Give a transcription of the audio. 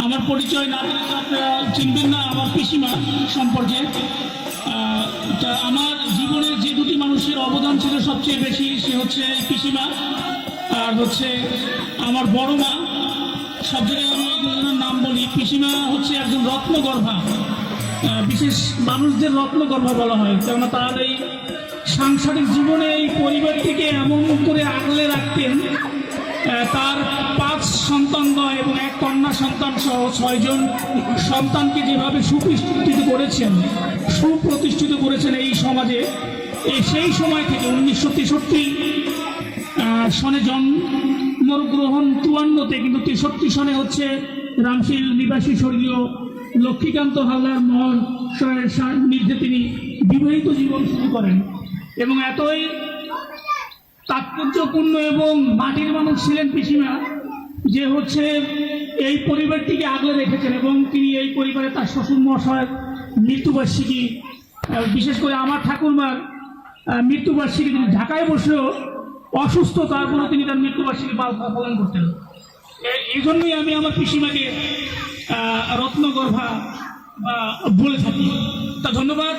আমার পরিচয় না দিলে তো আপনারা চিনবেন না আমার পিসিমা সম্পর্কে। তা আমার জীবনে যে দুটি মানুষের অবদান ছিল সবচেয়ে বেশি, সে হচ্ছে পিসিমা আর হচ্ছে আমার বড় মা। সব জায়গায় আমি এই দুজনের নাম বলি। পিসিমা হচ্ছে একজন রত্নগর্ভা, বিশেষ মানুষদের রত্নগর্ভা বলা হয়, কেননা তার এই সাংসারিক জীবনে এই পরিবারটিকে এমন করে আগলে রাখতেন। তার 5 সন্তানদ্বয় এবং 1 কন্যা সন্তান সহ 6 জন সন্তানকে যেভাবে সুপ্রতিষ্ঠিত করেছেন এই সমাজে, সেই সময় থেকে 1963 সনে জন্মগ্রহণ, 54-তে, কিন্তু 63 সনে হচ্ছে রামশীল নিবাসী স্বর্গীয় লক্ষ্মীকান্ত হালদার মহাশয়ের সান্নিধ্যে তিনি বিবাহিত জীবন শুরু করেন। এবং এতই তাৎপর্যপূর্ণ এবং মাটির মানুষ ছিলেন পিসিমা, যে হচ্ছে এই পরিবারটিকে আগলে রেখেছেন। এবং তিনি এই পরিবারে তার শ্বশুর মহাশয়ের মৃত্যুবার্ষিকী, বিশেষ করে আমার ঠাকুরমার মৃত্যুবার্ষিকী, তিনি ঢাকায় বসেও অসুস্থ, তারপরেও তিনি তার মৃত্যুবার্ষিকী পালন করতেন। এই জন্যই আমি আমার পিসিমাকে রত্নগর্ভা বলে থাকি। তা ধন্যবাদ।